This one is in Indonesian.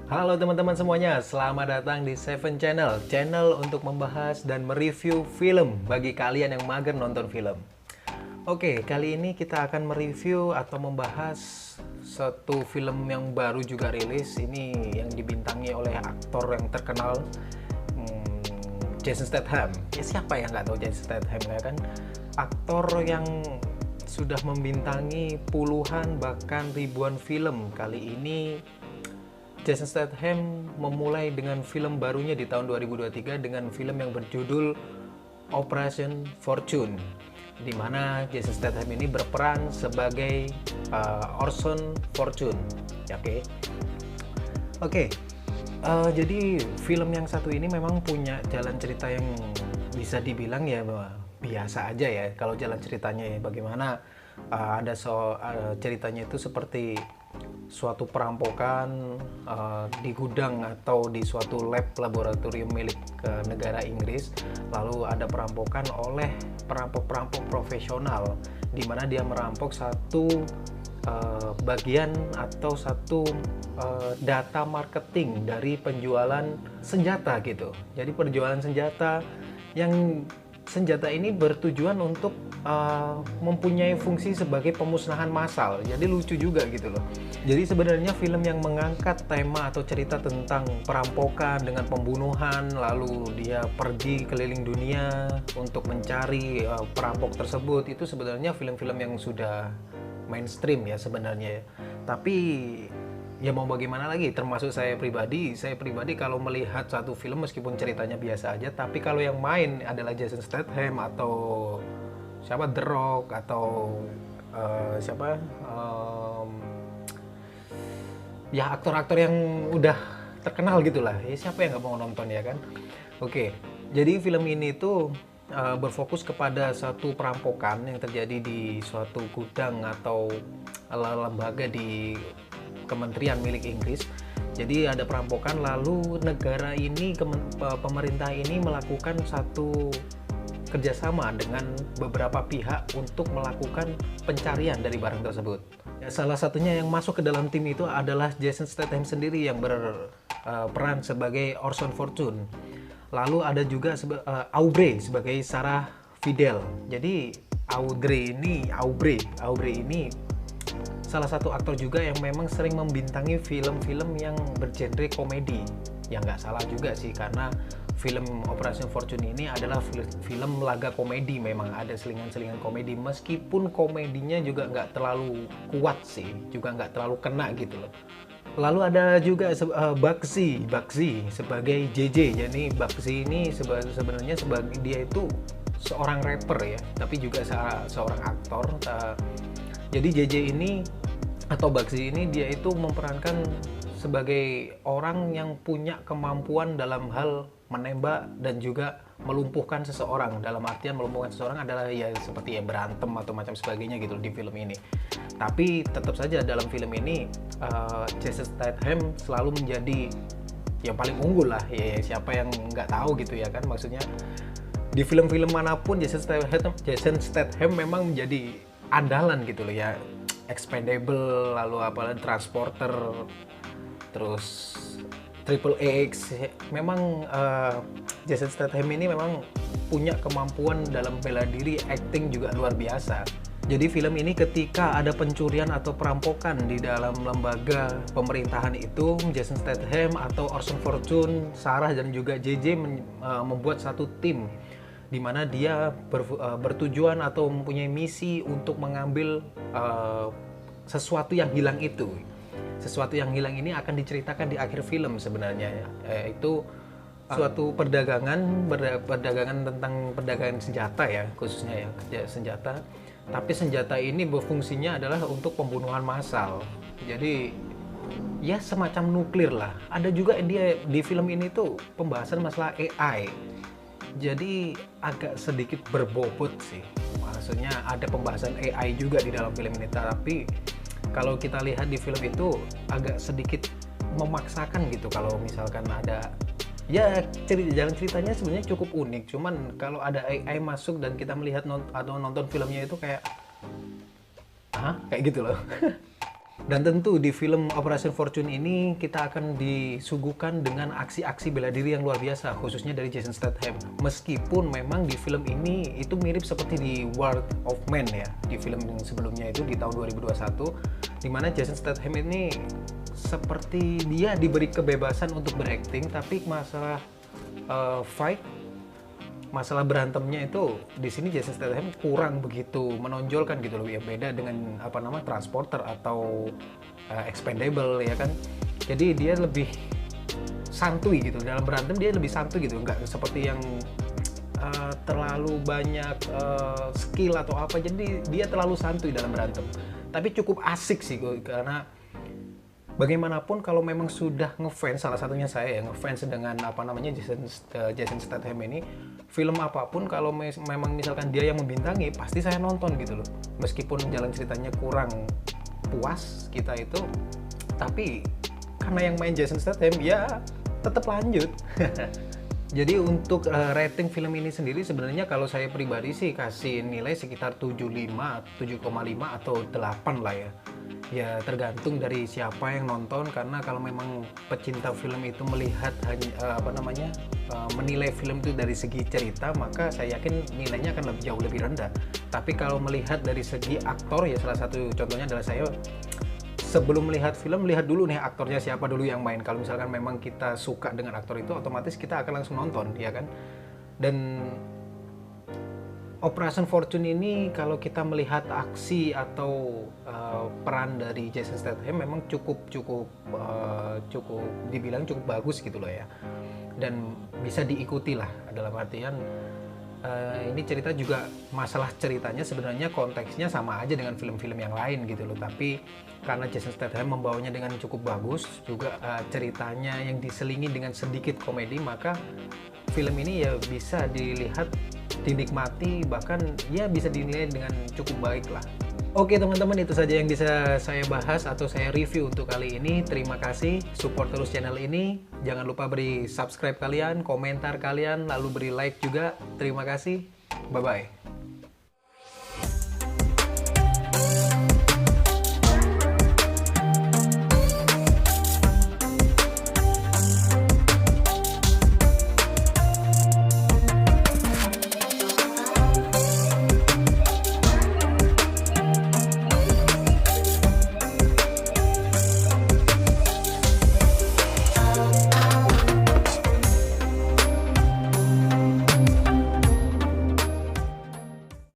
Halo teman-teman semuanya, selamat datang di Seven Channel, channel untuk membahas dan mereview film bagi kalian yang mager nonton film. Oke, kali ini kita akan mereview atau membahas satu film yang baru juga rilis. Ini yang dibintangi oleh aktor yang terkenal, Jason Statham. Ya, siapa yang nggak tahu Jason Statham ya kan? Aktor yang sudah membintangi puluhan bahkan ribuan film. Kali ini Jason Statham memulai dengan film barunya di tahun 2023 dengan film yang berjudul Operation Fortune, di mana Jason Statham ini berperan sebagai Orson Fortune. Oke. Jadi film yang satu ini memang punya jalan cerita yang bisa dibilang ya biasa aja ya. Kalau jalan ceritanya ya bagaimana ceritanya itu seperti suatu perampokan di gudang atau di suatu lab laboratorium milik negara Inggris. Lalu ada perampokan oleh perampok-perampok profesional, di mana dia merampok satu bagian atau satu data marketing dari penjualan senjata gitu. Jadi penjualan senjata yang senjata ini bertujuan untuk mempunyai fungsi sebagai pemusnahan massal. Jadi lucu juga gitu loh. Jadi sebenarnya film yang mengangkat tema atau cerita tentang perampokan dengan pembunuhan, lalu dia pergi keliling dunia untuk mencari perampok tersebut, itu sebenarnya film-film yang sudah mainstream ya sebenarnya. Tapi ya mau bagaimana lagi, termasuk saya pribadi kalau melihat satu film meskipun ceritanya biasa aja, tapi kalau yang main adalah Jason Statham atau siapa, The Rock atau ya aktor-aktor yang udah terkenal gitulah, ya siapa yang nggak mau nonton ya kan. Oke, jadi film ini tuh berfokus kepada satu perampokan yang terjadi di suatu gudang atau lembaga di kementerian milik Inggris. Jadi ada perampokan, lalu negara ini, pemerintah ini melakukan satu kerjasama dengan beberapa pihak untuk melakukan pencarian dari barang tersebut. Ya, salah satunya yang masuk ke dalam tim itu adalah Jason Statham sendiri yang berperan sebagai Orson Fortune. Lalu ada juga Aubrey sebagai Sarah Fidel. Jadi Aubrey ini salah satu aktor juga yang memang sering membintangi film-film yang bergenre komedi. Ya nggak salah juga sih, karena film Operation Fortune ini adalah film laga komedi, memang ada selingan-selingan komedi, meskipun komedinya juga nggak terlalu kuat sih, juga nggak terlalu kena gitu loh. Lalu ada juga Bugsy sebagai JJ. Jadi Bugsy ini sebenarnya sebagai dia itu seorang rapper ya, tapi juga seorang aktor. Jadi JJ ini atau Bugsy ini dia itu memerankan sebagai orang yang punya kemampuan dalam hal menembak dan juga melumpuhkan seseorang. Dalam artian melumpuhkan seseorang adalah ya seperti ya berantem atau macam sebagainya gitu di film ini. Tapi tetap saja dalam film ini Jason Statham selalu menjadi yang paling unggul lah. Ya siapa yang nggak tahu gitu ya kan, maksudnya di film-film manapun Jason Statham memang menjadi andalan gitu loh ya. Expendable, lalu Transporter, terus Triple X. Memang Jason Statham ini memang punya kemampuan dalam bela diri, acting juga luar biasa. Jadi film ini ketika ada pencurian atau perampokan di dalam lembaga pemerintahan itu, Jason Statham atau Orson Fortune, Sarah dan juga JJ membuat satu tim di mana dia bertujuan atau mempunyai misi untuk mengambil sesuatu yang hilang itu. Sesuatu yang hilang ini akan diceritakan di akhir film sebenarnya, yaitu suatu perdagangan tentang perdagangan senjata ya, khususnya ya senjata. Tapi senjata ini berfungsinya adalah untuk pembunuhan massal. Jadi ya semacam nuklir lah. Ada juga dia di film ini tuh pembahasan masalah AI. Jadi agak sedikit berbobot sih. Maksudnya ada pembahasan AI juga di dalam film ini, tapi kalau kita lihat di film itu agak sedikit memaksakan gitu. Kalau misalkan ada ya jalan ceritanya sebenarnya cukup unik, cuman kalau ada AI masuk dan kita melihat atau nonton filmnya itu kayak kayak gitu loh. Dan tentu di film Operation Fortune ini kita akan disuguhkan dengan aksi-aksi bela diri yang luar biasa, khususnya dari Jason Statham. Meskipun memang di film ini itu mirip seperti di War of Man ya, di film yang sebelumnya itu di tahun 2021, di mana Jason Statham ini seperti dia diberi kebebasan untuk berakting, tapi masalah fight, masalah berantemnya itu di sini Jason Statham kurang begitu menonjolkan gitu loh, ya beda dengan Transporter atau Expendable ya kan. Jadi dia lebih santuy gitu dalam berantem, dia lebih santuy gitu, nggak seperti yang terlalu banyak skill atau apa, jadi dia terlalu santuy dalam berantem. Tapi cukup asik sih karena bagaimanapun kalau memang sudah ngefans, salah satunya saya ya ngefans dengan Jason Statham ini, film apapun kalau memang misalkan dia yang membintangi, pasti saya nonton gitu loh. Meskipun jalan ceritanya kurang puas kita itu, tapi karena yang main Jason Statham ya tetap lanjut. Jadi untuk rating film ini sendiri sebenarnya kalau saya pribadi sih kasih nilai sekitar 7,5 atau 8 lah ya. Ya tergantung dari siapa yang nonton, karena kalau memang pecinta film itu melihat menilai film itu dari segi cerita, maka saya yakin nilainya akan jauh lebih rendah. Tapi kalau melihat dari segi aktor, ya salah satu contohnya adalah saya sebelum melihat film, lihat dulu nih aktornya siapa dulu yang main. Kalau misalkan memang kita suka dengan aktor itu, otomatis kita akan langsung nonton, ya kan? Dan Operation Fortune ini kalau kita melihat aksi atau peran dari Jason Statham memang cukup dibilang cukup bagus gitu loh ya. Dan bisa diikuti lah, dalam artian ini cerita juga, masalah ceritanya sebenarnya konteksnya sama aja dengan film-film yang lain gitu loh, tapi karena Jason Statham membawanya dengan cukup bagus, juga ceritanya yang diselingi dengan sedikit komedi, maka film ini ya bisa dilihat, dinikmati, bahkan ya bisa dinilai dengan cukup baik lah. Oke teman-teman, itu saja yang bisa saya bahas atau saya review untuk kali ini. Terima kasih, support terus channel ini. Jangan lupa beri subscribe kalian, komentar kalian, lalu beri like juga. Terima kasih, bye-bye.